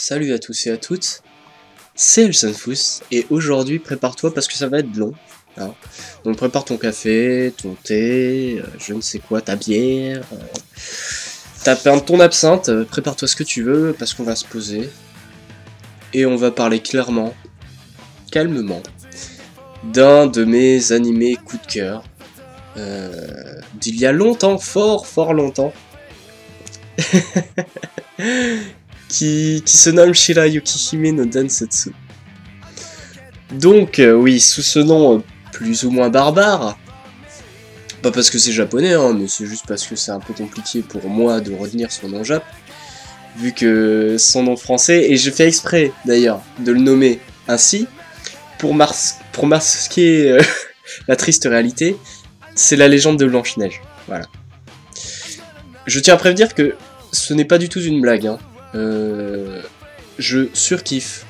Salut à tous et à toutes, c'est Elsenfous et aujourd'hui prépare-toi parce que ça va être long. Hein. Donc prépare ton café, ton thé, je ne sais quoi, ta bière, ton absinthe, prépare-toi ce que tu veux parce qu'on va se poser et on va parler clairement, calmement, d'un de mes animés coup de cœur d'il y a longtemps, fort longtemps. qui se nomme Shira Yukihime no Densetsu. Donc, oui, sous ce nom plus ou moins barbare, pas parce que c'est japonais, hein, mais c'est juste parce que c'est un peu compliqué pour moi de retenir son nom jap, vu que son nom français, et j'ai fait exprès d'ailleurs de le nommer ainsi, pour masquer la triste réalité, c'est la légende de Blanche-Neige. Voilà. Je tiens à prévenir que ce n'est pas du tout une blague, hein. Je surkiffe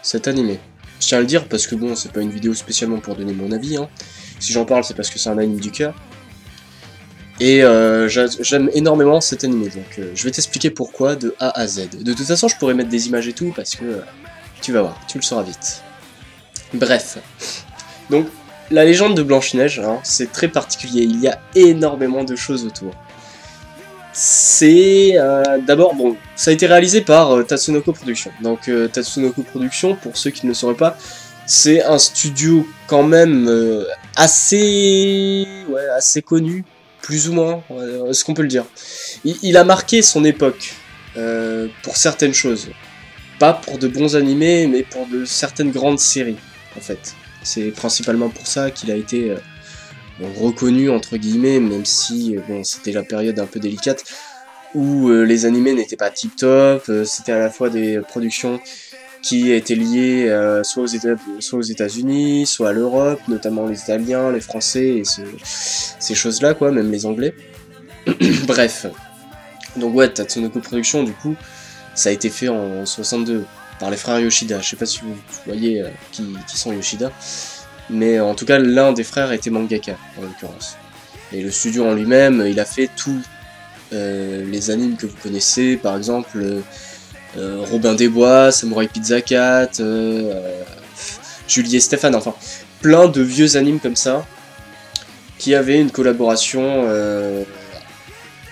cet animé. Je tiens à le dire parce que bon, c'est pas une vidéo spécialement pour donner mon avis, hein. Si j'en parle, c'est parce que c'est un anime du cœur. Et j'aime énormément cet animé, donc je vais t'expliquer pourquoi de A à Z. De toute façon, je pourrais mettre des images et tout parce que tu vas voir, tu le sauras vite. Bref. Donc, la légende de Blanche-Neige, hein, c'est très particulier. Il y a énormément de choses autour. C'est d'abord, bon, ça a été réalisé par Tatsunoko Productions. Donc Tatsunoko Productions, pour ceux qui ne le sauraient pas, c'est un studio quand même assez connu, plus ou moins, est-ce qu'on peut le dire. Il a marqué son époque pour certaines choses. Pas pour de bons animés, mais pour de certaines grandes séries, en fait. C'est principalement pour ça qu'il a été... reconnu entre guillemets, même si bon, c'était la période un peu délicate où les animés n'étaient pas tip top, c'était à la fois des productions qui étaient liées soit aux États-Unis, soit à l'Europe, notamment les Italiens, les Français et ces choses-là quoi, même les Anglais. Bref, donc ouais, Tatsunoko Productions du coup, ça a été fait en 62 par les frères Yoshida. Je sais pas si vous voyez qui sont Yoshida. Mais en tout cas, l'un des frères était mangaka, en l'occurrence. Et le studio en lui-même, il a fait tous les animes que vous connaissez, par exemple Robin des Bois, Samurai Pizza 4, Julie et Stéphane, enfin, plein de vieux animes comme ça, qui avaient une collaboration,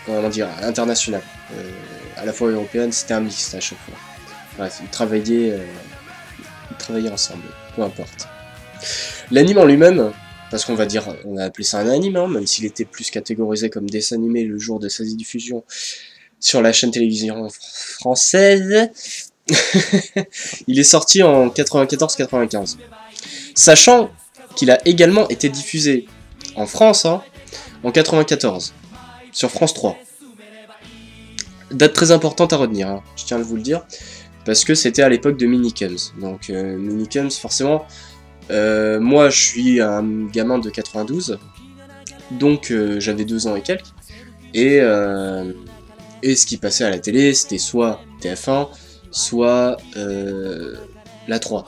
comment dire, internationale. À la fois européenne, c'était un mix à chaque fois. Bref, ils travaillaient ensemble, peu importe. L'anime en lui-même, parce qu'on va dire, on a appelé ça un anime, hein, même s'il était plus catégorisé comme dessin animé le jour de sa diffusion sur la chaîne télévision française, il est sorti en 94-95. Sachant qu'il a également été diffusé en France, hein, en 94, sur France 3. Date très importante à retenir, hein, je tiens à vous le dire, parce que c'était à l'époque de Minikums. Donc Minikums, forcément... moi je suis un gamin de 92, donc j'avais 2 ans et quelques, et ce qui passait à la télé c'était soit TF1, soit la 3.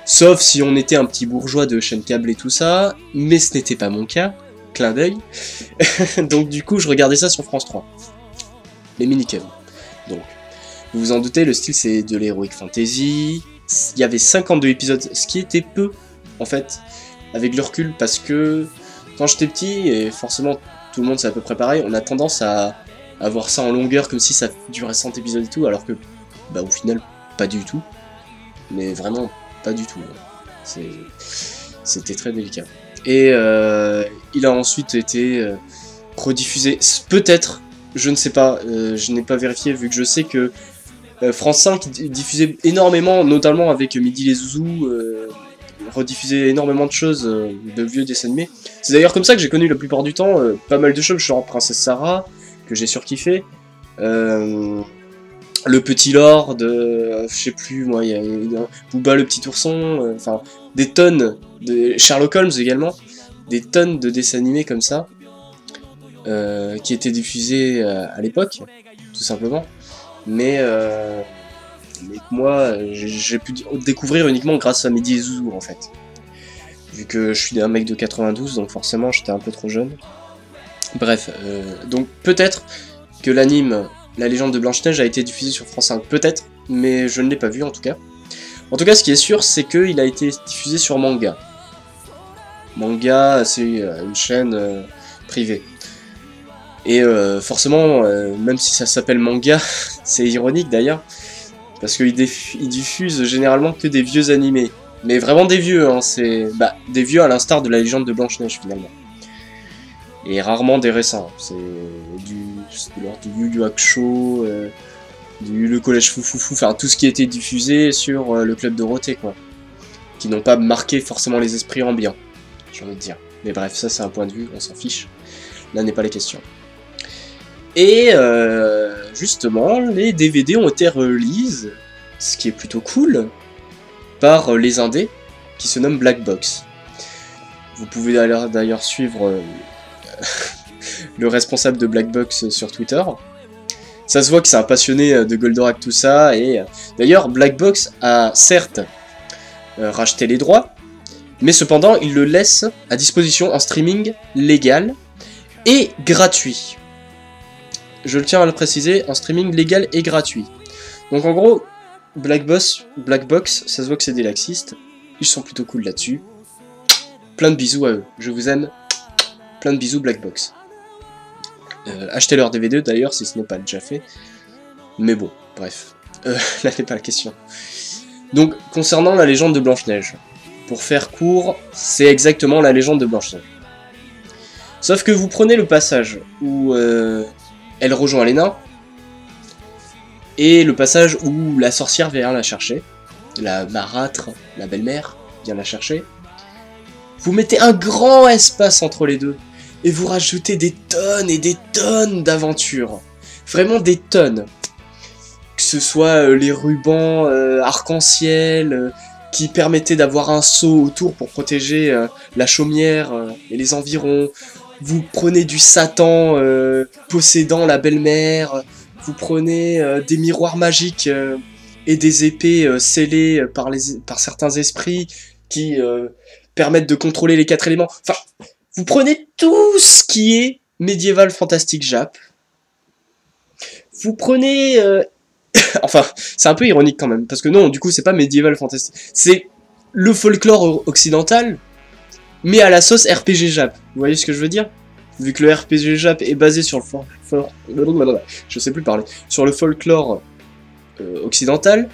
Sauf si on était un petit bourgeois de chaîne câble et tout ça, mais ce n'était pas mon cas, clin d'œil, donc du coup je regardais ça sur France 3, les Minikums. Donc, vous vous en doutez, le style c'est de l'heroic fantasy. Il y avait 52 épisodes, ce qui était peu, en fait, avec le recul, parce que quand j'étais petit, et forcément tout le monde c'est à peu près pareil, on a tendance à voir ça en longueur, comme si ça durait 100 épisodes et tout, alors que, bah au final, pas du tout. Mais vraiment, pas du tout. C'était très délicat. Et il a ensuite été rediffusé, peut-être, je ne sais pas, je n'ai pas vérifié, vu que je sais que France 5 diffusait énormément, notamment avec Midi les Zouzous, rediffusait énormément de choses, de vieux dessins animés. C'est d'ailleurs comme ça que j'ai connu la plupart du temps pas mal de choses, genre Princesse Sarah, que j'ai surkiffé, Le Petit Lord, je sais plus, moi, il y a Booba le Petit Ourson, enfin, des tonnes, de Sherlock Holmes également, des tonnes de dessins animés comme ça, qui étaient diffusés à l'époque, tout simplement. Mais moi, j'ai pu découvrir uniquement grâce à Midi et Zouzou, en fait. Vu que je suis un mec de 92, donc forcément j'étais un peu trop jeune. Bref, donc peut-être que l'anime La Légende de Blanche-Neige a été diffusé sur France 5, peut-être, mais je ne l'ai pas vu en tout cas. En tout cas, ce qui est sûr, c'est qu'il a été diffusé sur Manga. Manga, c'est une chaîne privée. Et forcément, même si ça s'appelle Manga, c'est ironique d'ailleurs, parce qu'il diffuse généralement que des vieux animés. Mais vraiment des vieux, hein, c'est des vieux à l'instar de la Légende de Blanche-Neige finalement. Et rarement des récents, c'est de l'ordre du Yu Yu Hakusho, le Collège Foufoufou, enfin tout ce qui a été diffusé sur le Club Dorothée quoi. Qui n'ont pas marqué forcément les esprits ambiants, j'ai envie de dire. Mais bref, ça c'est un point de vue, on s'en fiche. Là n'est pas la question. Et justement, les DVD ont été release, ce qui est plutôt cool, par les indés, qui se nomment Black Box. Vous pouvez d'ailleurs suivre le responsable de Black Box sur Twitter. Ça se voit que c'est un passionné de Goldorak tout ça, et d'ailleurs Black Box a certes racheté les droits, mais cependant il le laisse à disposition en streaming légal et gratuit. Je le tiens à le préciser, en streaming légal et gratuit. Donc en gros, Black Box, ça se voit que c'est des laxistes, ils sont plutôt cool là-dessus. Plein de bisous à eux, je vous aime. Plein de bisous Black Box. Achetez leur DVD d'ailleurs si ce n'est pas déjà fait. Mais bon, bref. Là n'est pas la question. Donc, concernant la Légende de Blanche-Neige. Pour faire court, c'est exactement la Légende de Blanche-Neige. Sauf que vous prenez le passage où elle rejoint les nains, et le passage où la sorcière vient la chercher, la marâtre, la belle-mère, vient la chercher. Vous mettez un grand espace entre les deux, et vous rajoutez des tonnes et des tonnes d'aventures. Vraiment des tonnes. Que ce soit les rubans arc-en-ciel, qui permettaient d'avoir un seau autour pour protéger la chaumière et les environs. Vous prenez du Satan possédant la belle-mère. Vous prenez des miroirs magiques et des épées scellées par certains esprits qui permettent de contrôler les 4 éléments. Enfin, vous prenez tout ce qui est médiéval fantastique Jap. Vous prenez... enfin, c'est un peu ironique quand même, parce que non, du coup, c'est pas médiéval fantastique. C'est le folklore occidental, mais à la sauce RPG Jap. Vous voyez ce que je veux dire? Vu que le RPG Jap est basé sur je sais plus parler. Sur le folklore occidental,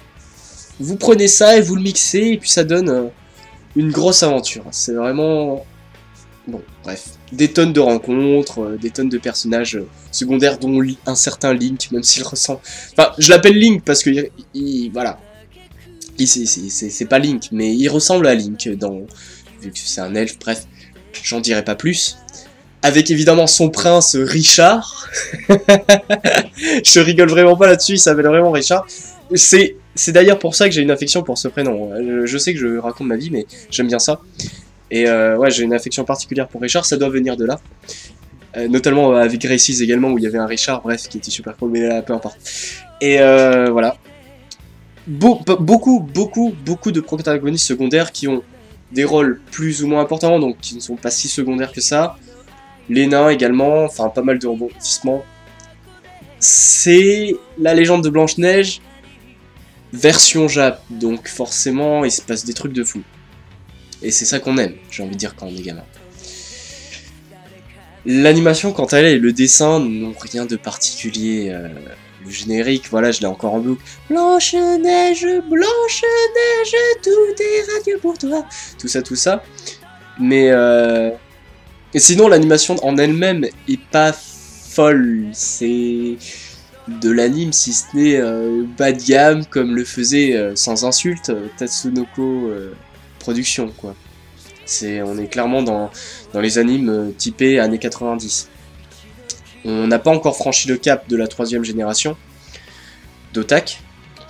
vous prenez ça et vous le mixez, et puis ça donne une grosse aventure. C'est vraiment... Bon, bref. Des tonnes de rencontres, des tonnes de personnages secondaires, dont un certain Link, même s'il ressemble... Enfin, je l'appelle Link parce que... voilà. C'est pas Link, mais il ressemble à Link, vu que c'est un elfe, bref. J'en dirai pas plus. Avec évidemment son prince Richard. Je rigole vraiment pas là-dessus, il s'appelle vraiment Richard. C'est d'ailleurs pour ça que j'ai une affection pour ce prénom. Je sais que je raconte ma vie, mais j'aime bien ça. Et ouais, j'ai une affection particulière pour Richard, ça doit venir de là. Notamment avec Gracie's également, où il y avait un Richard, bref, qui était super cool, mais peu importe. Et voilà. Beaucoup de protagonistes secondaires qui ont des rôles plus ou moins importants, donc qui ne sont pas si secondaires que ça. Les nains également, enfin pas mal de rebondissements. C'est la Légende de Blanche-Neige version Jap, donc forcément il se passe des trucs de fou. Et c'est ça qu'on aime, j'ai envie de dire, quand on est gamin. L'animation, quant à elle, et le dessin n'ont rien de particulier. Le générique, voilà, je l'ai encore en boucle. Blanche-Neige, Blanche-Neige, tout est radieux pour toi. Tout ça. Mais et sinon, l'animation en elle-même est pas folle. C'est de l'anime, si ce n'est bas de gamme, comme le faisait, sans insulte, Tatsunoko Production, quoi. On est clairement dans les animes typés années 90. On n'a pas encore franchi le cap de la 3e génération d'Otak,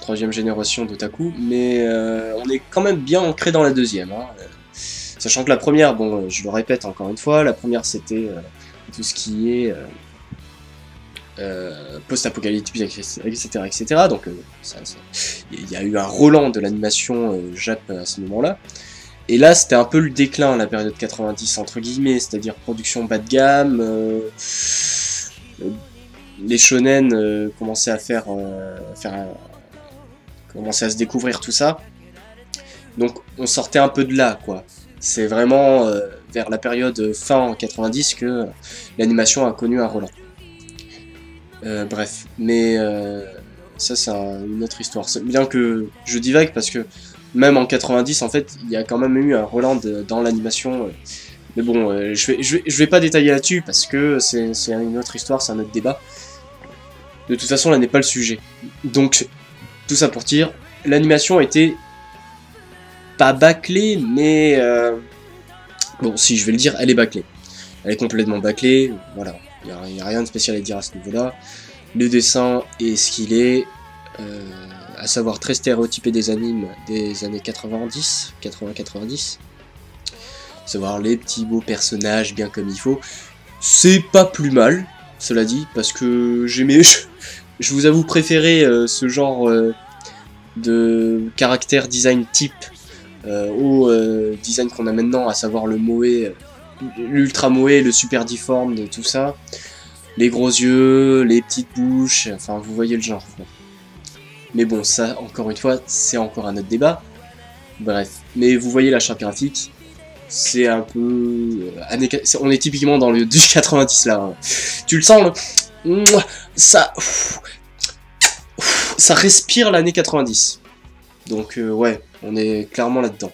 3e génération d'Otaku, mais on est quand même bien ancré dans la 2e. Hein. Sachant que la première, bon, je le répète encore une fois, la première c'était tout ce qui est post-apocalyptique, etc. Donc il y a eu un relan de l'animation Jap à ce moment-là. Et là, c'était un peu le déclin, la période 90, entre guillemets, c'est-à-dire production bas de gamme, les shonen commençaient à commençaient à se découvrir tout ça. Donc on sortait un peu de là, quoi. C'est vraiment vers la période fin en 90 que l'animation a connu un relan. Bref, mais ça c'est une autre histoire. Bien que je divague parce que même en 90, en fait, il y a quand même eu un relan dans l'animation. Mais bon, je vais pas détailler là-dessus parce que c'est une autre histoire, c'est un autre débat. De toute façon, là n'est pas le sujet. Donc, tout ça pour dire, l'animation était pas bâclée, mais bon, si je vais le dire, elle est bâclée. Elle est complètement bâclée, voilà. Il n'y a rien de spécial à dire à ce niveau-là. Le dessin est ce qu'il est, à savoir très stéréotypé des animes des années 90, 80-90. Savoir les petits beaux personnages bien comme il faut. C'est pas plus mal, cela dit, parce que j'aimais, je vous avoue préférer ce genre de caractère design type au design qu'on a maintenant, à savoir le moe, l'ultra moe, le super difforme, de tout ça. Les gros yeux, les petites bouches, enfin vous voyez le genre. Mais bon, ça, encore une fois, c'est encore un autre débat. Bref, mais vous voyez la charte graphique, c'est un peu... on est typiquement dans le du 90 là. Hein. Tu le sens, ça respire l'année 90. Donc ouais, on est clairement là-dedans.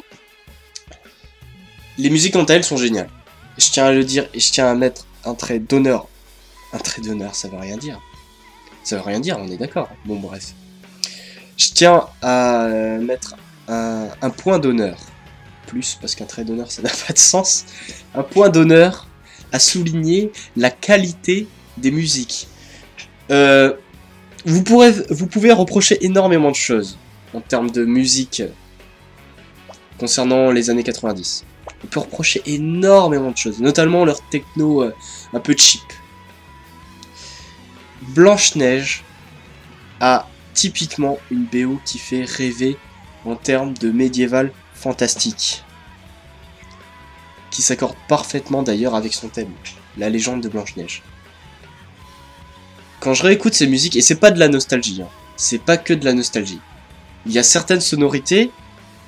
Les musiques quant à elles sont géniales. Je tiens à le dire et je tiens à mettre un trait d'honneur. Un trait d'honneur, ça veut rien dire. Ça veut rien dire, on est d'accord. Bon, bref. Je tiens à mettre un point d'honneur. Plus, parce qu'un trait d'honneur, ça n'a pas de sens. Un point d'honneur à souligner la qualité des musiques. Vous pouvez reprocher énormément de choses en termes de musique concernant les années 90. On peut reprocher énormément de choses, notamment leur techno un peu cheap. Blanche-Neige a typiquement une BO qui fait rêver en termes de médiéval fantastique, qui s'accorde parfaitement d'ailleurs avec son thème, la légende de Blanche-Neige. Quand je réécoute ces musiques, et c'est pas de la nostalgie, hein, c'est pas que de la nostalgie, il y a certaines sonorités,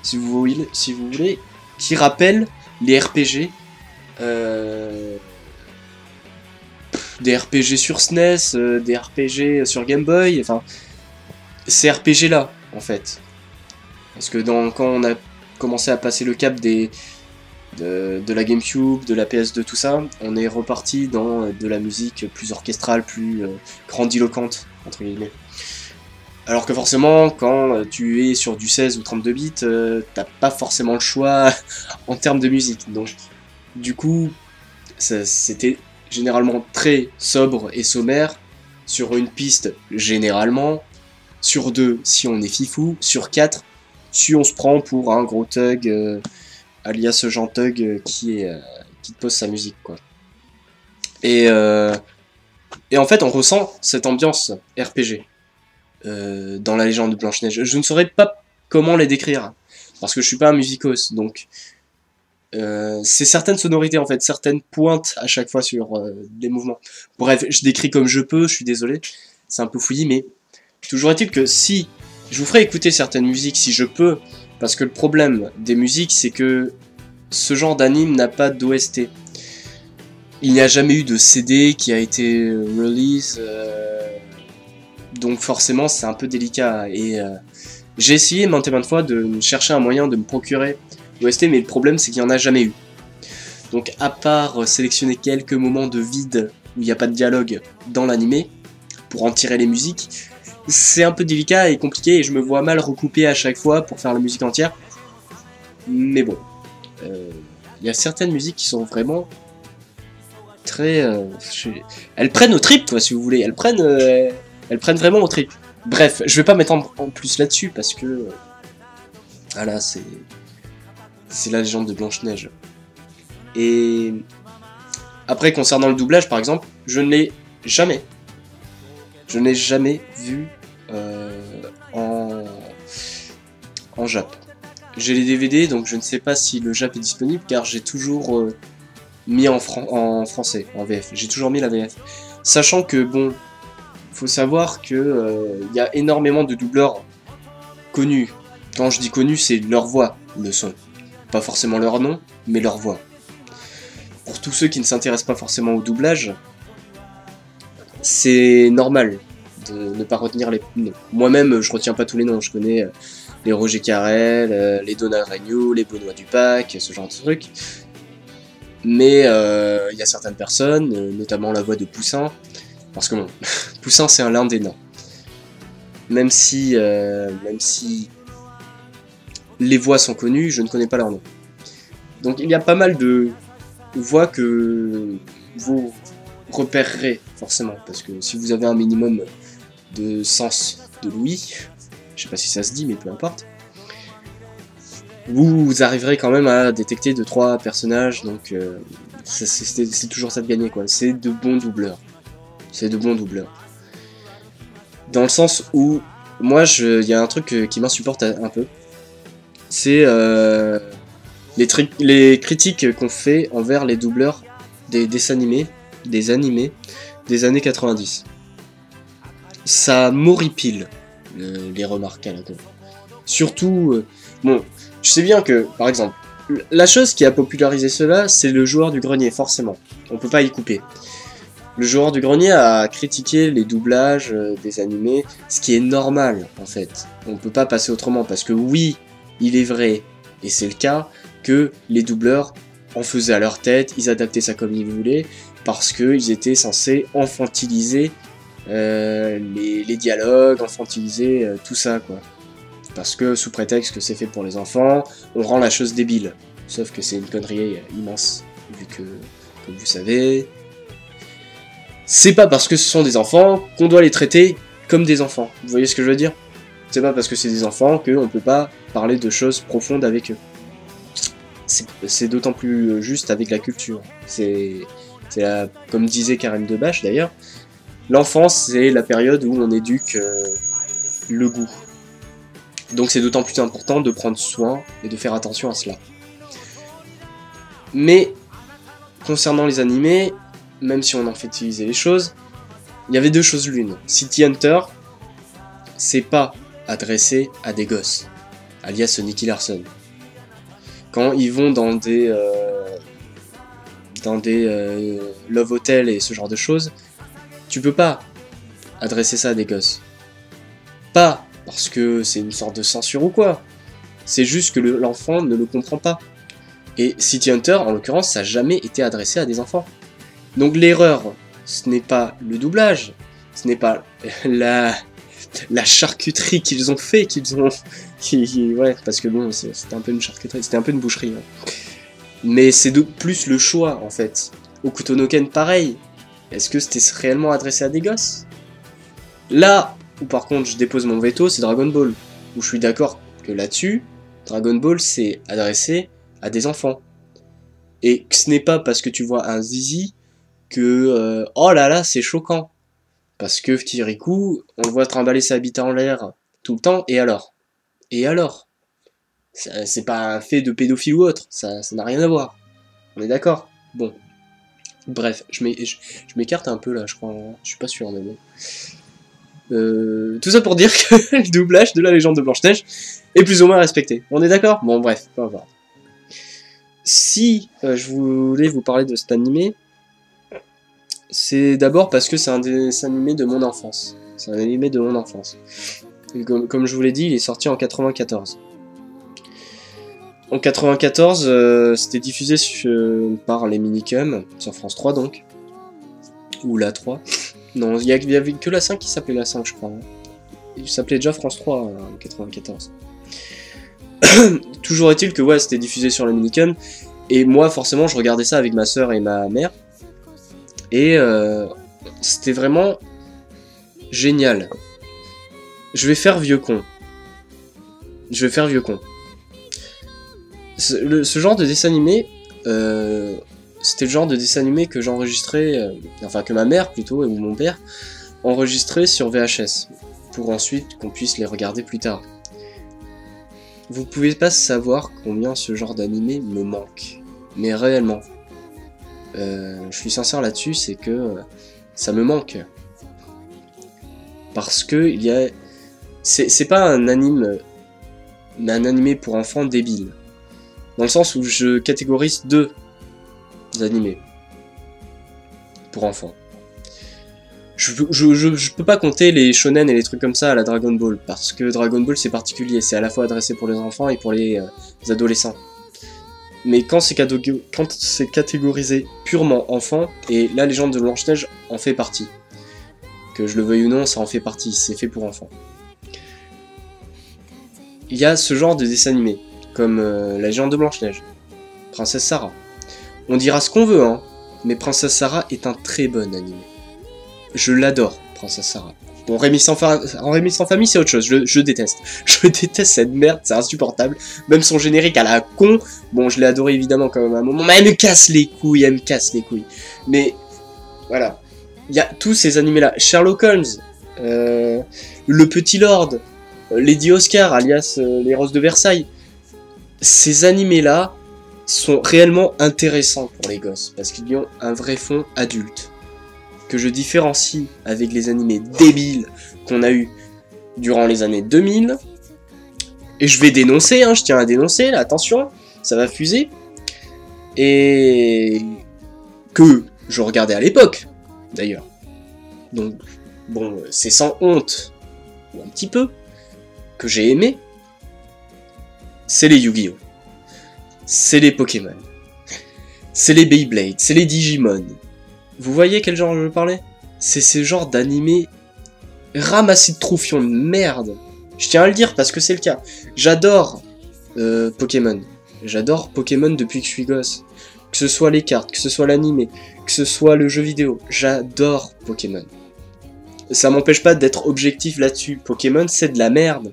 si vous voulez, qui rappellent les RPG, des RPG sur SNES, des RPG sur Game Boy, enfin, ces RPG là, en fait. Parce que quand on a commencé à passer le cap de la GameCube, de la PS2, tout ça, on est reparti dans de la musique plus orchestrale, plus grandiloquente, entre guillemets. Alors que forcément, quand tu es sur du 16 ou 32 bits, t'as pas forcément le choix en termes de musique. Donc, du coup, c'était généralement très sobre et sommaire, sur une piste généralement, sur 2 si on est fifou, sur 4 si on se prend pour un gros thug, alias Jean Thug qui te pose sa musique, quoi. Et en fait on ressent cette ambiance RPG dans la légende de Blanche-Neige. Je ne saurais pas comment les décrire, parce que je suis pas un musicos, donc c'est certaines sonorités en fait, certaines pointes à chaque fois sur les mouvements. Bref, je décris comme je peux, je suis désolé, c'est un peu fouillis, mais toujours est-il que si je vous ferai écouter certaines musiques si je peux, parce que le problème des musiques c'est que ce genre d'anime n'a pas d'OST. Il n'y a jamais eu de CD qui a été release, donc forcément c'est un peu délicat, et j'ai essayé maintes et maintes fois de chercher un moyen de me procurer l'OST, mais le problème c'est qu'il n'y en a jamais eu. Donc à part sélectionner quelques moments de vide où il n'y a pas de dialogue dans l'animé, pour en tirer les musiques, c'est un peu délicat et compliqué, et je me vois mal recouper à chaque fois pour faire la musique entière. Mais bon, il y a certaines musiques qui sont vraiment très... elles prennent au trip, quoi, si vous voulez. Elles prennent vraiment au trip. Bref, je vais pas m'étendre en plus là-dessus, parce que... voilà, c'est la légende de Blanche-Neige. Et... après, concernant le doublage, par exemple, je ne l'ai jamais vu en Jap. J'ai les DVD, donc je ne sais pas si le Jap est disponible, car j'ai toujours mis en français, en VF. J'ai toujours mis la VF. Sachant que, bon, faut savoir que y a énormément de doubleurs connus. Quand je dis connus, c'est leur voix, le son. Pas forcément leur nom, mais leur voix. Pour tous ceux qui ne s'intéressent pas forcément au doublage, c'est normal de ne pas retenir les noms. Moi-même, je retiens pas tous les noms. Je connais les Roger Carrel, les Donald Reignoux, les Benoît Dupac, ce genre de trucs. Mais il y a certaines personnes, notamment la voix de Poussin, parce que bon, Poussin c'est l'un des nains. Même si les voix sont connues, je ne connais pas leur nom. Donc il y a pas mal de voix que vous repérerez forcément, parce que si vous avez un minimum de sens de l'ouïe, je sais pas si ça se dit, mais peu importe, vous arriverez quand même à détecter 2-3 personnages, donc c'est toujours ça de gagner, quoi. C'est de bons doubleurs. C'est de bons doubleurs. Dans le sens où, moi, il y a un truc qui m'insupporte un peu, c'est les critiques qu'on fait envers les doubleurs des dessins animés, des années 90. Ça m'horripile, les remarques à la con. Surtout, bon, je sais bien que, par exemple, la chose qui a popularisé cela, c'est le joueur du grenier, forcément. On peut pas y couper. Le joueur du grenier a critiqué les doublages des animés, ce qui est normal, en fait. On peut pas passer autrement, parce que oui, il est vrai, et c'est le cas, que les doubleurs en faisaient à leur tête, ils adaptaient ça comme ils voulaient, parce qu'ils étaient censés infantiliser les dialogues, infantiliser tout ça, quoi. Parce que, sous prétexte que c'est fait pour les enfants, on rend la chose débile. Sauf que c'est une connerie immense, vu que, comme vous savez, c'est pas parce que ce sont des enfants qu'on doit les traiter comme des enfants. Vous voyez ce que je veux dire? C'est pas parce que c'est des enfants qu'on peut pas parler de choses profondes avec eux. C'est d'autant plus juste avec la culture. Comme disait Karen Debache d'ailleurs, l'enfance c'est la période où on éduque le goût. Donc c'est d'autant plus important de prendre soin et de faire attention à cela. Mais, concernant les animés, même si on en fait utiliser les choses, il y avait deux choses l'une. City Hunter, c'est pas adressé à des gosses, alias Nicky Larson. Quand ils vont dans des love hotels et ce genre de choses, tu peux pas adresser ça à des gosses. Pas parce que c'est une sorte de censure ou quoi. C'est juste que l'enfant ne le comprend pas. Et City Hunter, en l'occurrence, ça n'a jamais été adressé à des enfants. Donc l'erreur, ce n'est pas le doublage, ce n'est pas la charcuterie qu'ils ont fait, ouais, parce que bon, c'était un peu une charcuterie, c'était un peu une boucherie. Ouais. Mais c'est plus le choix, en fait. Hokuto no Ken, pareil. Est-ce que c'était réellement adressé à des gosses? Là où par contre je dépose mon veto, c'est Dragon Ball. Où je suis d'accord que là-dessus, Dragon Ball c'est adressé à des enfants. Et que ce n'est pas parce que tu vois un zizi que oh là là c'est choquant. Parce que Kirikou, on le voit trimballer sa bite en l'air tout le temps, et alors? Et alors? C'est pas un fait de pédophile ou autre, ça n'a rien à voir. On est d'accord? Bon. Bref, je m'écarte un peu là, je crois, je suis pas sûr, mais bon. Tout ça pour dire que le doublage de la légende de Blanche-Neige est plus ou moins respecté. On est d'accord? Bon, bref, peu importe. Si je voulais vous parler de cet animé, c'est d'abord parce que c'est un dessin animé de mon enfance. C'est un animé de mon enfance. Et comme je vous l'ai dit, il est sorti en 94. En 94, c'était diffusé par les Minicums, sur France 3 donc. Ou la 3. Non, il y avait que la 5 qui s'appelait la 5, je crois. Il s'appelait déjà France 3 en 94. Toujours est-il que ouais, c'était diffusé sur le Minicum. Et moi, forcément, je regardais ça avec ma soeur et ma mère. Et c'était vraiment génial. Je vais faire vieux con. Ce genre de dessin animé, c'était le genre de dessin animé que j'enregistrais, enfin que ma mère plutôt, ou mon père, enregistrait sur VHS, pour ensuite qu'on puisse les regarder plus tard. Vous pouvez pas savoir combien ce genre d'animé me manque, mais réellement. Je suis sincère là-dessus, c'est que ça me manque. Parce que il y a... C'est pas un anime, mais un animé pour enfants débile. Dans le sens où je catégorise deux animés pour enfants. Je peux pas compter les shonen et les trucs comme ça à la Dragon Ball, parce que Dragon Ball c'est particulier, c'est à la fois adressé pour les enfants et pour les adolescents. Mais quand c'est catégorisé purement enfant, et la légende de Blanche-Neige en fait partie. Que je le veuille ou non, ça en fait partie, c'est fait pour enfants. Il y a ce genre de dessin animé, comme la légende de Blanche-Neige, Princesse Sarah. On dira ce qu'on veut, hein, mais Princesse Sarah est un très bon animé. Je l'adore, Princesse Sarah. Bon, Rémi sans famille, c'est autre chose, je déteste. Je déteste cette merde, c'est insupportable. Même son générique à la con, bon, je l'ai adoré évidemment quand même à un moment, mais elle me casse les couilles, Mais, voilà. Il y a tous ces animés-là. Sherlock Holmes, Le Petit Lord, Lady Oscar, alias Les Roses de Versailles. Ces animés-là sont réellement intéressants pour les gosses, parce qu'ils ont un vrai fond adulte. Que je différencie avec les animés débiles qu'on a eu durant les années 2000. Et je vais dénoncer, hein, je tiens à dénoncer, là, attention, ça va fuser. Et que je regardais à l'époque, d'ailleurs. Donc, bon, c'est sans honte, ou un petit peu, que j'ai aimé. C'est les Yu-Gi-Oh! C'est les Pokémon. C'est les Beyblade, c'est les Digimon. Vous voyez quel genre je veux parler? C'est ces genres d'animés ramassés de troufions de merde. Je tiens à le dire parce que c'est le cas. J'adore Pokémon. J'adore Pokémon depuis que je suis gosse. Que ce soit les cartes, que ce soit l'animé, que ce soit le jeu vidéo. J'adore Pokémon. Ça m'empêche pas d'être objectif là-dessus. Pokémon, c'est de la merde.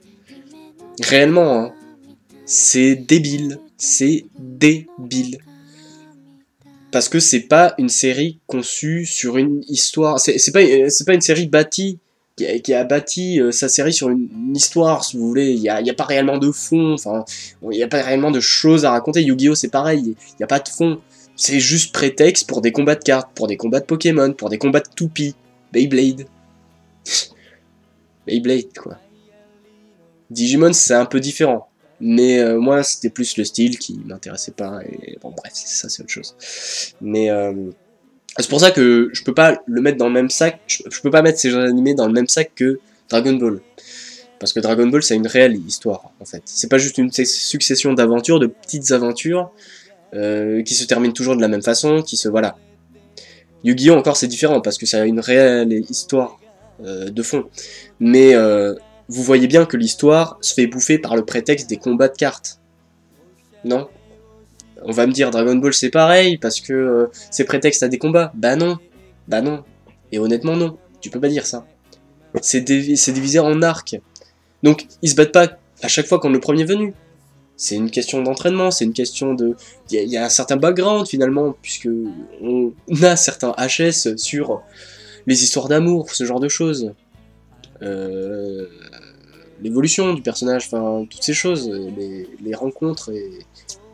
Réellement, hein. C'est débile. C'est débile. Parce que c'est pas une série conçue sur une histoire. C'est pas une série bâtie qui a bâti sa série sur une histoire, si vous voulez. Il y a pas réellement de fond. Enfin, il y a pas réellement de choses à raconter. Yu-Gi-Oh c'est pareil. Il y a pas de fond. C'est juste prétexte pour des combats de cartes, pour des combats de Pokémon, pour des combats de toupies. Beyblade. Beyblade quoi. Digimon c'est un peu différent. Mais moi, c'était plus le style qui m'intéressait pas, et bon bref, ça c'est autre chose. Mais c'est pour ça que je peux pas le mettre dans le même sac, je peux pas mettre ces genres animés dans le même sac que Dragon Ball. Parce que Dragon Ball, c'est une réelle histoire, en fait. C'est pas juste une succession d'aventures, de petites aventures, qui se terminent toujours de la même façon, voilà. Yu-Gi-Oh! Encore, c'est différent, parce que ça a une réelle histoire de fond. Mais vous voyez bien que l'histoire se fait bouffer par le prétexte des combats de cartes. Non? On va me dire Dragon Ball c'est pareil parce que c'est prétexte à des combats. Bah non. Bah non. Et honnêtement non. Tu peux pas dire ça. C'est divisé en arcs. Donc ils se battent pas à chaque fois comme le premier venu. C'est une question d'entraînement, c'est une question de... Il y a un certain background finalement, puisque on a certains HS sur les histoires d'amour, ce genre de choses. L'évolution du personnage, enfin toutes ces choses, les rencontres et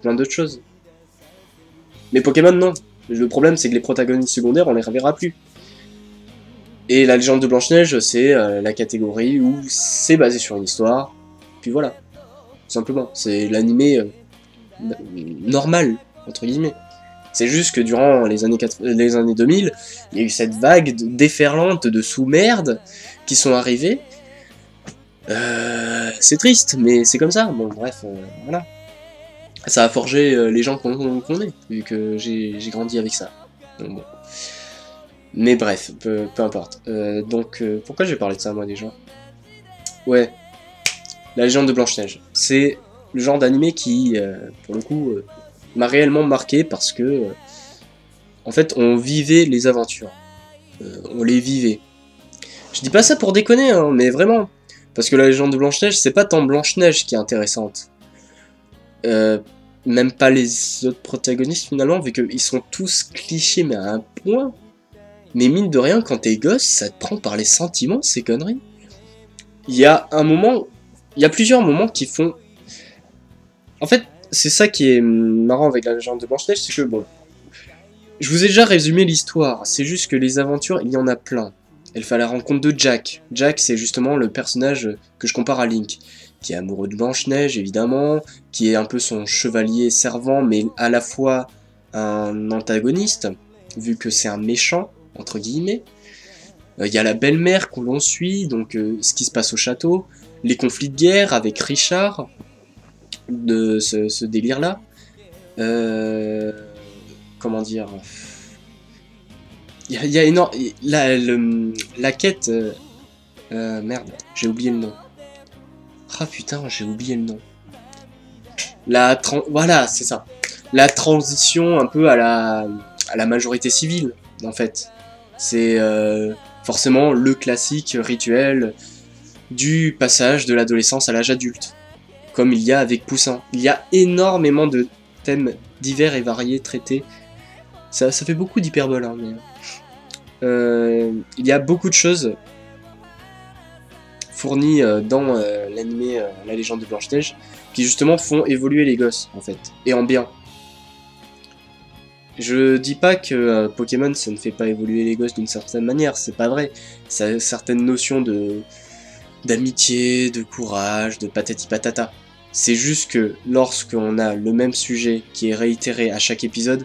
plein d'autres choses. Mais Pokémon non. Le problème c'est que les protagonistes secondaires on les reverra plus. Et la légende de Blanche-Neige c'est la catégorie où c'est basé sur une histoire, puis voilà. Tout simplement, c'est l'animé normal, entre guillemets. C'est juste que durant les années 2000, il y a eu cette vague déferlante de sous-merde qui sont arrivés. C'est triste, mais c'est comme ça. Bon, bref, voilà. Ça a forgé les gens qu'on est, vu que j'ai grandi avec ça. Donc, bon. Mais bref, peu importe. Donc, pourquoi j'ai parlé de ça, moi, déjà? Ouais, la légende de Blanche-Neige. C'est le genre d'animé qui, pour le coup, m'a réellement marqué parce que, en fait, on vivait les aventures. On les vivait. Je dis pas ça pour déconner, hein, mais vraiment. Parce que la légende de Blanche-Neige, c'est pas tant Blanche-Neige qui est intéressante. Même pas les autres protagonistes, finalement, vu qu'ils sont tous clichés, mais à un point. Mais mine de rien, quand t'es gosse, ça te prend par les sentiments, ces conneries. Il y a un moment... Il y a plusieurs moments qui font... En fait, c'est ça qui est marrant avec la légende de Blanche-Neige, c'est que, bon... Je vous ai déjà résumé l'histoire, c'est juste que les aventures, il y en a plein. Elle fait la rencontre de Jack. Jack, c'est justement le personnage que je compare à Link, qui est amoureux de Blanche-Neige, évidemment, qui est un peu son chevalier servant, mais à la fois un antagoniste, vu que c'est un méchant, entre guillemets. Il y a la belle-mère qu'on l'on suit, donc ce qui se passe au château, les conflits de guerre avec Richard, de ce délire-là. Comment dire... Il y a énorme... La quête... merde, j'ai oublié le nom. Ah putain, j'ai oublié le nom. Voilà, c'est ça. La transition un peu à la majorité civile, en fait. C'est forcément le classique rituel du passage de l'adolescence à l'âge adulte. Comme il y a avec Poussin. Il y a énormément de thèmes divers et variés traités. Ça fait beaucoup d'hyperbole, hein, mais... il y a beaucoup de choses fournies dans l'animé La Légende de Blanche-Neige qui justement font évoluer les gosses, en fait, et en bien. Je dis pas que Pokémon ça ne fait pas évoluer les gosses d'une certaine manière, c'est pas vrai. Ça a certaines notions d'amitié, de courage, de patati patata. C'est juste que lorsqu'on a le même sujet qui est réitéré à chaque épisode,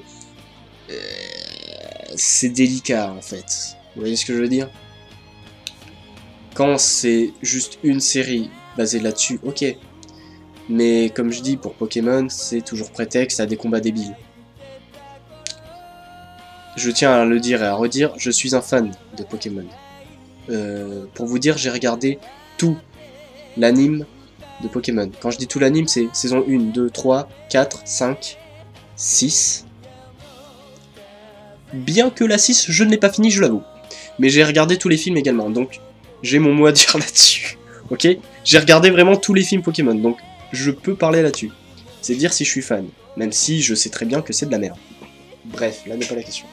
c'est délicat en fait. Vous voyez ce que je veux dire? Quand c'est juste une série basée là-dessus, ok. Mais comme je dis, pour Pokémon, c'est toujours prétexte à des combats débiles. Je tiens à le dire et à redire, je suis un fan de Pokémon. Pour vous dire, j'ai regardé tout l'anime de Pokémon. Quand je dis tout l'anime, c'est saison 1, 2, 3, 4, 5, 6. Bien que la 6, je ne l'ai pas fini, je l'avoue. Mais j'ai regardé tous les films également, donc j'ai mon mot à dire là-dessus. Ok? J'ai regardé vraiment tous les films Pokémon, donc je peux parler là-dessus. C'est dire si je suis fan, même si je sais très bien que c'est de la merde. Bref, là n'est pas la question.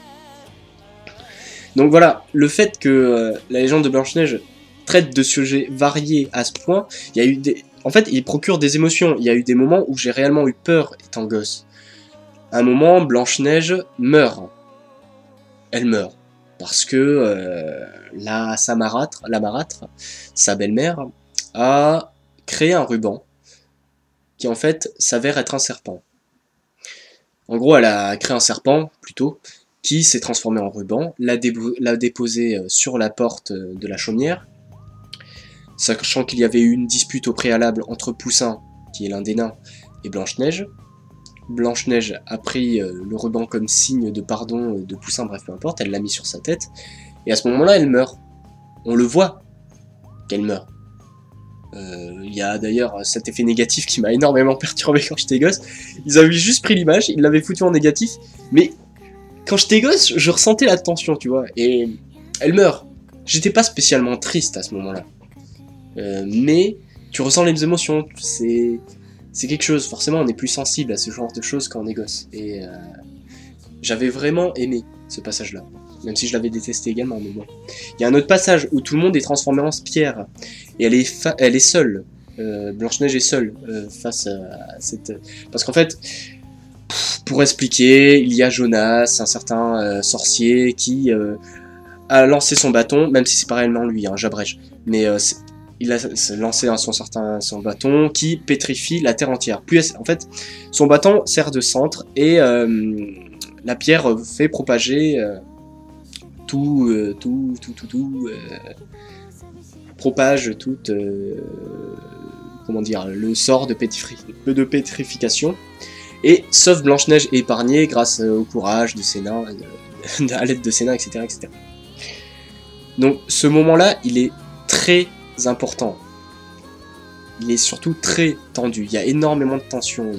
Donc voilà, le fait que la légende de Blanche-Neige traite de sujets variés à ce point, il y a eu des... En fait, il procure des émotions. Il y a eu des moments où j'ai réellement eu peur étant gosse. À un moment, Blanche-Neige meurt. Elle meurt. Parce que la marâtre, sa belle-mère, a créé un ruban qui en fait s'avère être un serpent. En gros, elle a créé un serpent, plutôt, qui s'est transformé en ruban, l'a déposé sur la porte de la chaumière, sachant qu'il y avait eu une dispute au préalable entre Poussin, qui est l'un des nains, et Blanche-Neige. Blanche-Neige a pris le ruban comme signe de pardon de Poussin, bref, peu importe, elle l'a mis sur sa tête, et à ce moment-là, elle meurt. On le voit qu'elle meurt. Il y a d'ailleurs cet effet négatif qui m'a énormément perturbé quand j'étais gosse. Ils avaient juste pris l'image, ils l'avaient foutu en négatif, mais quand j'étais gosse, je ressentais la tension, tu vois, et elle meurt. J'étais pas spécialement triste à ce moment-là. Mais tu ressens les émotions, c'est quelque chose, forcément on est plus sensible à ce genre de choses quand on est gosse. Et j'avais vraiment aimé ce passage-là, même si je l'avais détesté également, mais bon. Il y a un autre passage où tout le monde est transformé en pierre, et elle est seule. Blanche-Neige est seule face à cette... Parce qu'en fait, pour expliquer, il y a Jonas, un certain sorcier qui a lancé son bâton, même si c'est pas réellement lui, hein, j'abrège, mais il a lancé son bâton qui pétrifie la terre entière. Puis en fait, son bâton sert de centre et la pierre fait propager propage toute comment dire, le sort de pétrification. Et sauf Blanche-Neige est épargnée grâce au courage de ses nains, à l'aide de ses nains, etc., etc. Donc ce moment-là, il est très important. Il est surtout très tendu. Il y a énormément de tension.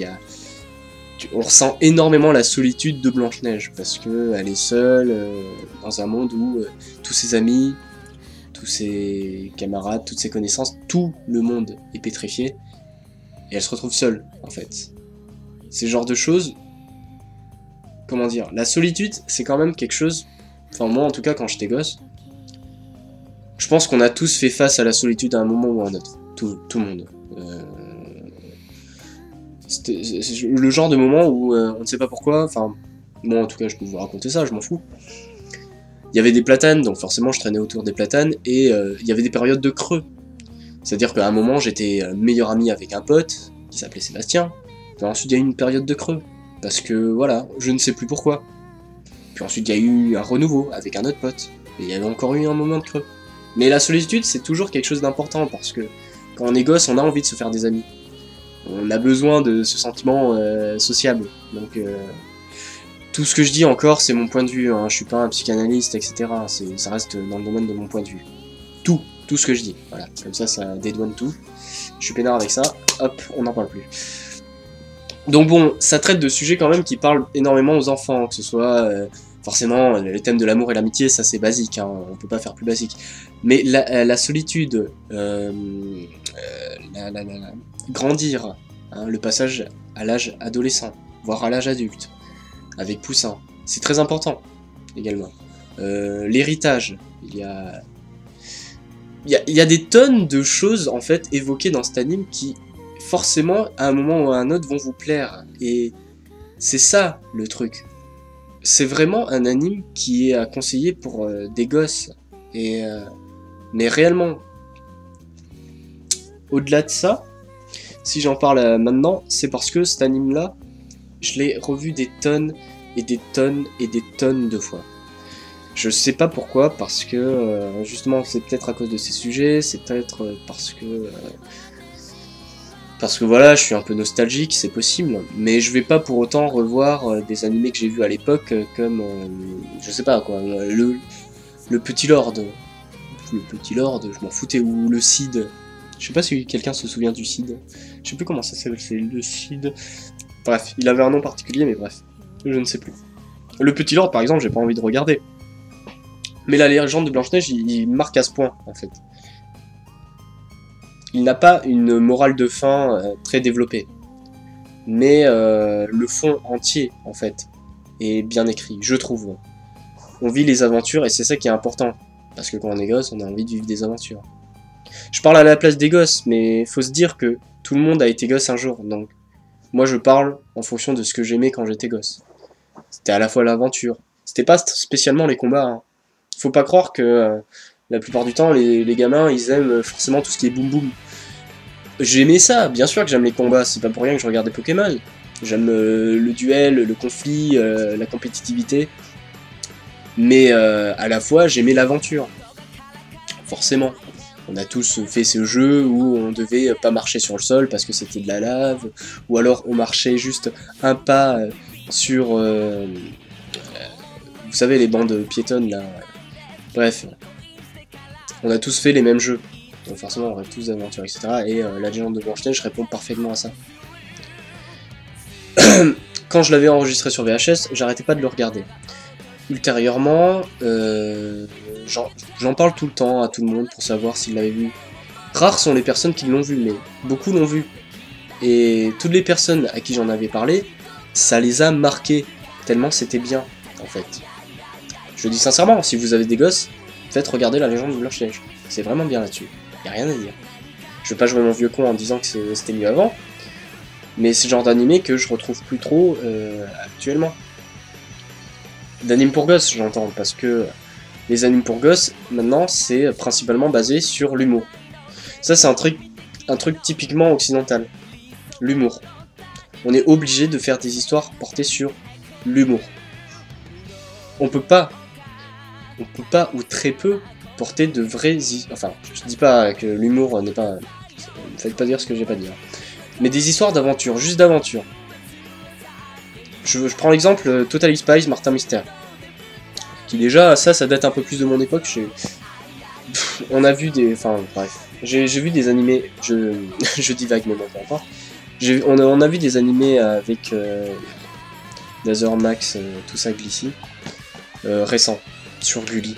On ressent énormément la solitude de Blanche-Neige parce qu'elle est seule dans un monde où tous ses amis, tous ses camarades, toutes ses connaissances, tout le monde est pétrifié et elle se retrouve seule en fait. Ces genres de choses, comment dire, la solitude c'est quand même quelque chose, enfin moi en tout cas quand j'étais gosse, je pense qu'on a tous fait face à la solitude à un moment ou à un autre, tout le monde. C'était le genre de moment où on ne sait pas pourquoi, enfin moi en tout cas je peux vous raconter ça, je m'en fous. il y avait des platanes, donc forcément je traînais autour des platanes, et il y avait des périodes de creux. C'est-à-dire qu'à un moment j'étais meilleur ami avec un pote, qui s'appelait Sébastien, puis ensuite il y a eu une période de creux, parce que voilà, je ne sais plus pourquoi. Puis ensuite il y a eu un renouveau avec un autre pote, et il y avait encore eu un moment de creux. Mais la solitude c'est toujours quelque chose d'important, parce que quand on est gosse on a envie de se faire des amis. On a besoin de ce sentiment sociable, donc... Tout ce que je dis encore, c'est mon point de vue, hein. Je suis pas un psychanalyste, etc. Ça reste dans le domaine de mon point de vue. Tout ce que je dis, voilà, comme ça dédouane tout. Je suis peinard avec ça, hop, on n'en parle plus. Donc bon, ça traite de sujets quand même qui parlent énormément aux enfants, que ce soit forcément les thèmes de l'amour et l'amitié, ça c'est basique, hein, on peut pas faire plus basique. Mais la solitude, grandir, hein, le passage à l'âge adolescent, voire à l'âge adulte, avec Poussin, c'est très important également. L'héritage, il y a des tonnes de choses en fait évoquées dans cet anime qui forcément à un moment ou à un autre vont vous plaire, et c'est ça le truc. C'est vraiment un anime qui est à conseiller pour des gosses, et mais réellement au-delà de ça, si j'en parle maintenant, c'est parce que cet anime là je l'ai revu des tonnes et des tonnes et des tonnes de fois. Je sais pas pourquoi, parce que justement c'est peut-être à cause de ces sujets, c'est peut-être parce que voilà, je suis un peu nostalgique, c'est possible, mais je vais pas pour autant revoir des animés que j'ai vus à l'époque comme je sais pas quoi, le Petit Lord. Le Petit Lord, je m'en foutais, ou le Cid. Je sais pas si quelqu'un se souvient du Cid. Je sais plus comment ça s'appelle, c'est le Cid. Bref, il avait un nom particulier, mais bref, je ne sais plus. Le Petit Lord, par exemple, j'ai pas envie de regarder. Mais la légende de Blanche-Neige, il marque à ce point, en fait. Il n'a pas une morale de fin très développée. Mais le fond entier, en fait, est bien écrit, je trouve. On vit les aventures, et c'est ça qui est important. Parce que quand on est gosse, on a envie de vivre des aventures. Je parle à la place des gosses, mais faut se dire que tout le monde a été gosse un jour, donc... Moi je parle en fonction de ce que j'aimais quand j'étais gosse. C'était à la fois l'aventure. C'était pas spécialement les combats. Hein. Faut pas croire que la plupart du temps les gamins ils aiment forcément tout ce qui est boum boum. J'aimais ça, bien sûr que j'aime les combats, c'est pas pour rien que je regardais Pokémon. J'aime le duel, le conflit, la compétitivité. Mais à la fois j'aimais l'aventure. Forcément. On a tous fait ce jeu où on devait pas marcher sur le sol parce que c'était de la lave, ou alors on marchait juste un pas sur, vous savez, les bandes piétonnes là. Bref, on a tous fait les mêmes jeux, donc forcément on rêve tous d'aventures, etc. Et la légende de Blanche-Neige répond parfaitement à ça. Quand je l'avais enregistré sur VHS, j'arrêtais pas de le regarder. Ultérieurement, j'en parle tout le temps à tout le monde pour savoir s'il l'avait vu. Rares sont les personnes qui l'ont vu, mais beaucoup l'ont vu. Et toutes les personnes à qui j'en avais parlé, ça les a marqués, tellement c'était bien, en fait. Je le dis sincèrement, si vous avez des gosses, faites regarder la légende de Blanche-Neige. C'est vraiment bien là-dessus, y a rien à dire. Je vais pas jouer mon vieux con en disant que c'était mieux avant, mais c'est le genre d'animé que je retrouve plus trop actuellement. D'anime pour gosses, j'entends, parce que les animes pour gosses, maintenant, c'est principalement basé sur l'humour. Ça, c'est un truc typiquement occidental. L'humour. On est obligé de faire des histoires portées sur l'humour. On peut pas, ou très peu, porter de vraies... Enfin, je dis pas que l'humour n'est pas... Ne faites pas dire ce que j'ai pas dit. Hein. Mais des histoires d'aventure, juste d'aventure. Je prends l'exemple Totally Spies, Martin Mystère. Qui déjà, ça date un peu plus de mon époque. On a vu des... Enfin, bref. J'ai vu des animés... Je divague, mais bon, peu importe. On a vu des animés avec Laser Max, tout ça glissy, récents, sur Gulli.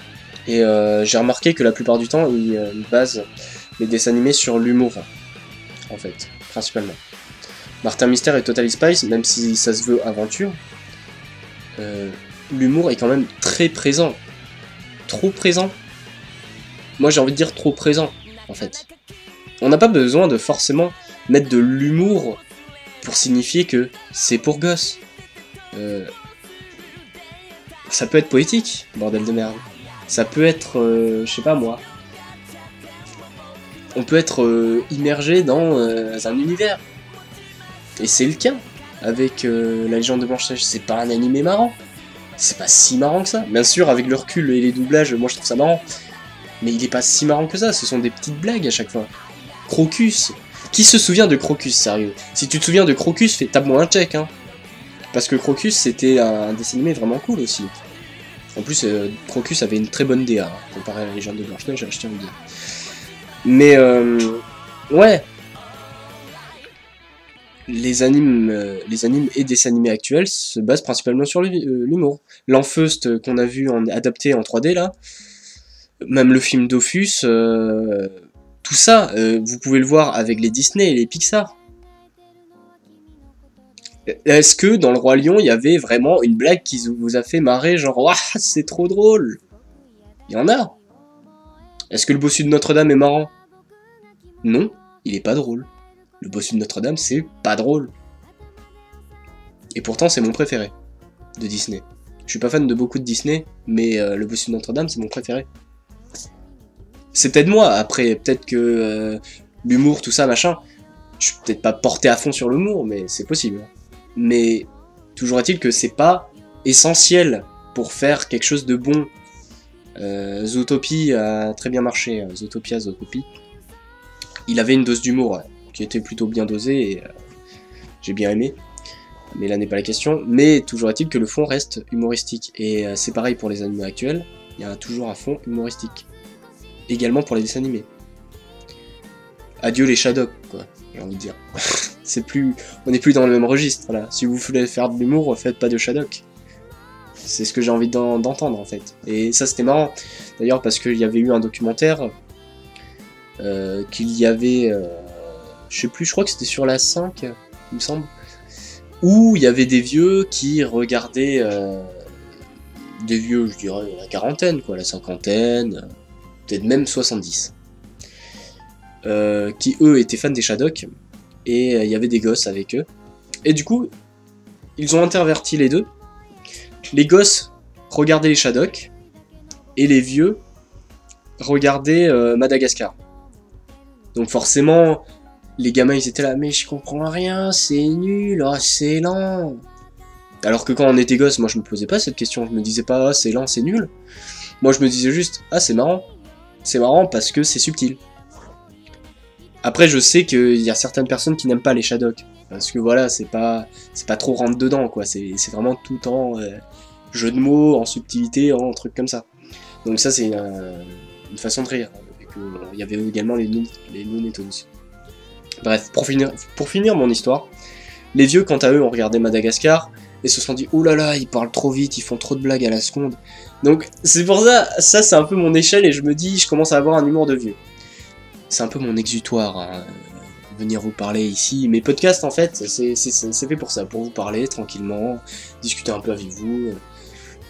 Et j'ai remarqué que la plupart du temps, ils basent les dessins animés sur l'humour, en fait, principalement. Martin Mystère et Totally Spies, même si ça se veut aventure, l'humour est quand même très présent. Trop présent. Moi j'ai envie de dire trop présent, en fait. On n'a pas besoin de forcément mettre de l'humour pour signifier que c'est pour gosses. Ça peut être poétique, bordel de merde. Ça peut être, je sais pas moi, on peut être immergé dans un univers. Et c'est le cas avec la légende de Blanche-Neige. C'est pas un animé marrant. C'est pas si marrant que ça. Bien sûr, avec le recul et les doublages, moi je trouve ça marrant. Mais il est pas si marrant que ça, ce sont des petites blagues à chaque fois. Crocus. Qui se souvient de Crocus, sérieux? Si tu te souviens de Crocus, tape-moi un check, hein. Parce que Crocus, c'était un dessin animé vraiment cool aussi. En plus, Crocus avait une très bonne DA, hein, comparé à la légende de Blanche-Neige, je tiens à le dire. Mais, ouais. Les animes et dessins animés actuels se basent principalement sur l'humour. L'Enfeust qu'on a vu adapté en 3D, là, même le film Dofus, tout ça, vous pouvez le voir avec les Disney et les Pixar. Est-ce que dans Le Roi Lion, il y avait vraiment une blague qui vous a fait marrer, genre « Waouh, c'est trop drôle !» Il y en a. Est-ce que le bossu de Notre-Dame est marrant? Non, il est pas drôle. Le bossu de Notre-Dame, c'est pas drôle. Et pourtant, c'est mon préféré de Disney. Je suis pas fan de beaucoup de Disney, mais le bossu de Notre-Dame, c'est mon préféré. C'est peut-être moi, après, peut-être que l'humour, tout ça, machin, je suis peut-être pas porté à fond sur l'humour, mais c'est possible. Mais toujours est-il que c'est pas essentiel pour faire quelque chose de bon. Zootopie a très bien marché, Zootopia. Il avait une dose d'humour, ouais, qui était plutôt bien dosée, et j'ai bien aimé. Mais là n'est pas la question. Mais toujours est-il que le fond reste humoristique. Et c'est pareil pour les animés actuels, il y a toujours un fond humoristique. Également pour les dessins animés. Adieu les Shadok, quoi, j'ai envie de dire. On n'est plus dans le même registre, là. Si vous voulez faire de l'humour, faites pas de Shadok. C'est ce que j'ai envie d'entendre, en fait. Et ça, c'était marrant. D'ailleurs, parce qu'il y avait eu un documentaire qu'il y avait... je sais plus, je crois que c'était sur la 5, il me semble. Où il y avait des vieux qui regardaient... des vieux, je dirais, la quarantaine, quoi, la cinquantaine, peut-être même 70. Qui, eux, étaient fans des Shadok. Et il y avait des gosses avec eux. Et du coup, ils ont interverti les deux. Les gosses regardaient les Shadok. Et les vieux regardaient Madagascar. Donc forcément, les gamins, ils étaient là, mais je comprends rien, c'est nul, oh, c'est lent. Alors que quand on était gosse, moi je me posais pas cette question, je me disais pas, ah, c'est lent, c'est nul. Moi je me disais juste, ah c'est marrant. C'est marrant parce que c'est subtil. Après, je sais qu'il y a certaines personnes qui n'aiment pas les Shadok. Parce que voilà, c'est pas trop rentre dedans, quoi. C'est vraiment tout en jeu de mots, en subtilité, en truc comme ça. Donc ça, c'est une façon de rire. Il y avait également les Looney Tunes. Bref, pour finir mon histoire, les vieux, quant à eux, ont regardé Madagascar et se sont dit « Oh là là, ils parlent trop vite, ils font trop de blagues à la seconde. » Donc c'est pour ça c'est un peu mon échelle et je me dis, je commence à avoir un humour de vieux. C'est un peu mon exutoire, hein, venir vous parler ici. Mes podcasts, en fait, c'est fait pour ça, pour vous parler tranquillement, discuter un peu avec vous,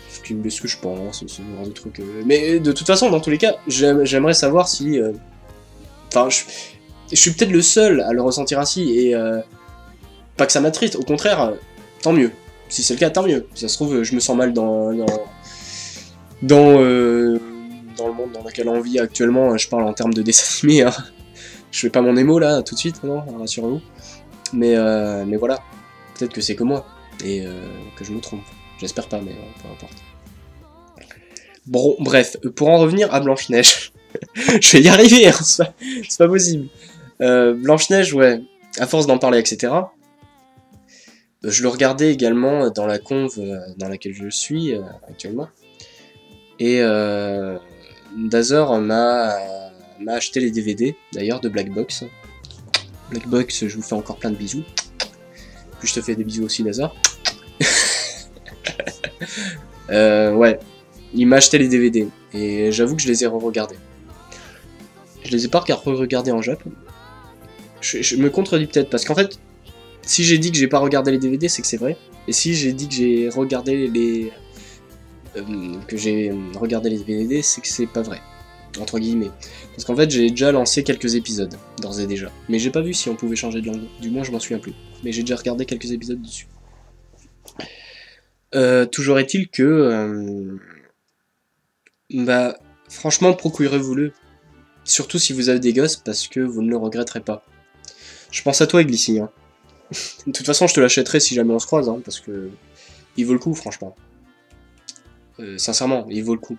ce que je pense, ce genre de trucs. Mais de toute façon, dans tous les cas, j'aimerais savoir si... Enfin, je suis peut-être le seul à le ressentir ainsi, et pas que ça m'attriste, au contraire, tant mieux. Si c'est le cas, tant mieux. Si ça se trouve, je me sens mal dans le monde dans lequel on vit actuellement, je parle en termes de dessin animé, hein. Je fais pas mon émo là, tout de suite, non, rassurez-vous. Mais voilà, peut-être que c'est que moi, et que je me trompe. J'espère pas, mais peu importe. Bon, bref, pour en revenir à Blanche-Neige, je vais y arriver, hein, c'est pas possible. Blanche-Neige, ouais, à force d'en parler, etc., je le regardais également dans la conve dans laquelle je suis actuellement. Et Dazer m'a acheté les DVD, d'ailleurs, de Black Box. Black Box, je vous fais encore plein de bisous. Puis je te fais des bisous aussi, Dazer. Ouais, il m'a acheté les DVD, et j'avoue que je les ai re-regardés. Je les ai pas re-regardés en Jap. Je me contredis peut-être, parce qu'en fait, si j'ai dit que j'ai pas regardé les DVD, c'est que c'est vrai. Et si j'ai dit que j'ai regardé les... DVD, c'est que c'est pas vrai. Entre guillemets. Parce qu'en fait, j'ai déjà lancé quelques épisodes, d'ores et déjà. Mais j'ai pas vu si on pouvait changer de langue. Du moins, je m'en souviens plus. Mais j'ai déjà regardé quelques épisodes dessus. Toujours est-il que... Bah, franchement, procurez-vous-le. Surtout si vous avez des gosses, parce que vous ne le regretterez pas. Je pense à toi, Glissy, hein. De toute façon, je te l'achèterai si jamais on se croise, hein, parce que il vaut le coup, franchement. Sincèrement, il vaut le coup.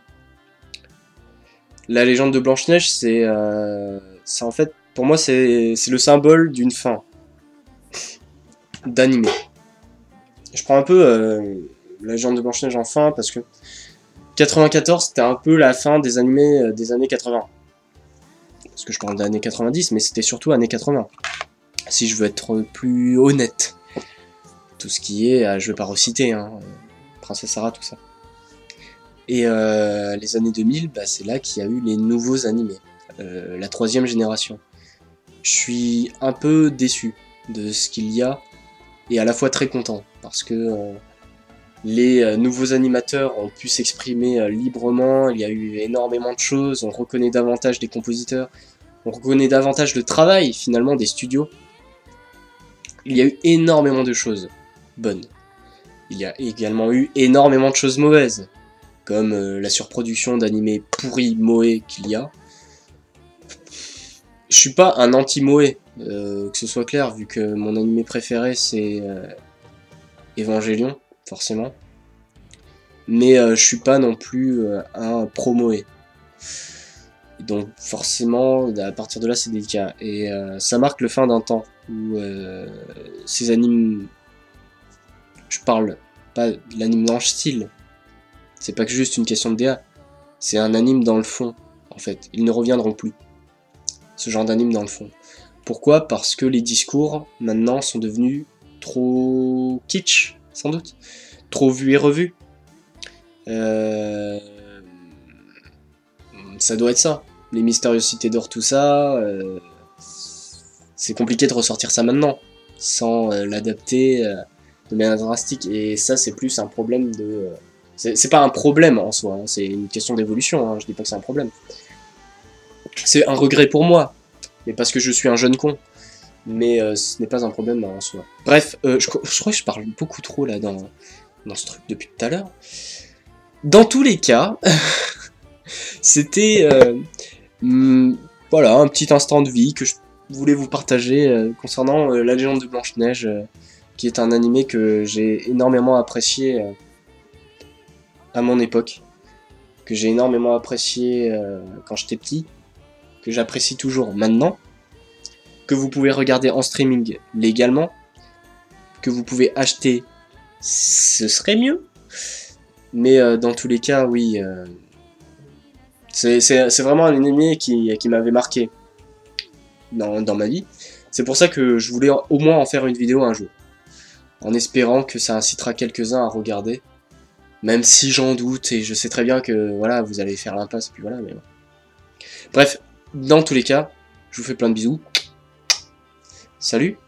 La légende de Blanche-Neige, c'est en fait, pour moi, c'est le symbole d'une fin d'animé. Je prends un peu la légende de Blanche-Neige en fin, parce que 94, c'était un peu la fin des animés des années 80. Parce que je parle des années 90, mais c'était surtout années 80. Si je veux être plus honnête. Tout ce qui est, je vais pas reciter, hein, Princesse Sarah, tout ça. Et les années 2000, bah, c'est là qu'il y a eu les nouveaux animés. La troisième génération. Je suis un peu déçu de ce qu'il y a, et à la fois très content, parce que les nouveaux animateurs ont pu s'exprimer librement, il y a eu énormément de choses, on reconnaît davantage des compositeurs, on reconnaît davantage le travail finalement des studios. Il y a eu énormément de choses bonnes. Il y a également eu énormément de choses mauvaises, comme la surproduction d'animés pourris moé qu'il y a. Je suis pas un anti-moé, que ce soit clair, vu que mon animé préféré c'est Evangelion, forcément. Mais je suis pas non plus un pro-moé. Donc forcément, à partir de là, c'est délicat. Et ça marque le fin d'un temps où ces animes... Je parle pas de l'anime dans le style. C'est pas que juste une question de DA. C'est un anime dans le fond, en fait. Ils ne reviendront plus. Ce genre d'anime dans le fond. Pourquoi? Parce que les discours, maintenant, sont devenus trop kitsch, sans doute. Trop vus et revus. Ça doit être ça. Les mystérieuses cités d'or, tout ça, c'est compliqué de ressortir ça maintenant, sans l'adapter de manière drastique. Et ça, c'est plus un problème de... c'est pas un problème en soi, hein, c'est une question d'évolution, hein, je dis pas que c'est un problème. C'est un regret pour moi, mais parce que je suis un jeune con. Mais ce n'est pas un problème en soi. Bref, je crois que je parle beaucoup trop là dans ce truc depuis tout à l'heure. Dans tous les cas, c'était voilà, un petit instant de vie que je voulais vous partager concernant la légende de Blanche-Neige, qui est un animé que j'ai énormément apprécié à mon époque, que j'ai énormément apprécié quand j'étais petit, que j'apprécie toujours maintenant, que vous pouvez regarder en streaming légalement, que vous pouvez acheter, ce serait mieux, mais dans tous les cas, oui, c'est vraiment un animé qui m'avait marqué dans ma vie. C'est pour ça que je voulais au moins en faire une vidéo un jour, en espérant que ça incitera quelques-uns à regarder, même si j'en doute, et je sais très bien que voilà, vous allez faire l'impasse, puis voilà, mais bon. Bref, dans tous les cas, je vous fais plein de bisous. Salut!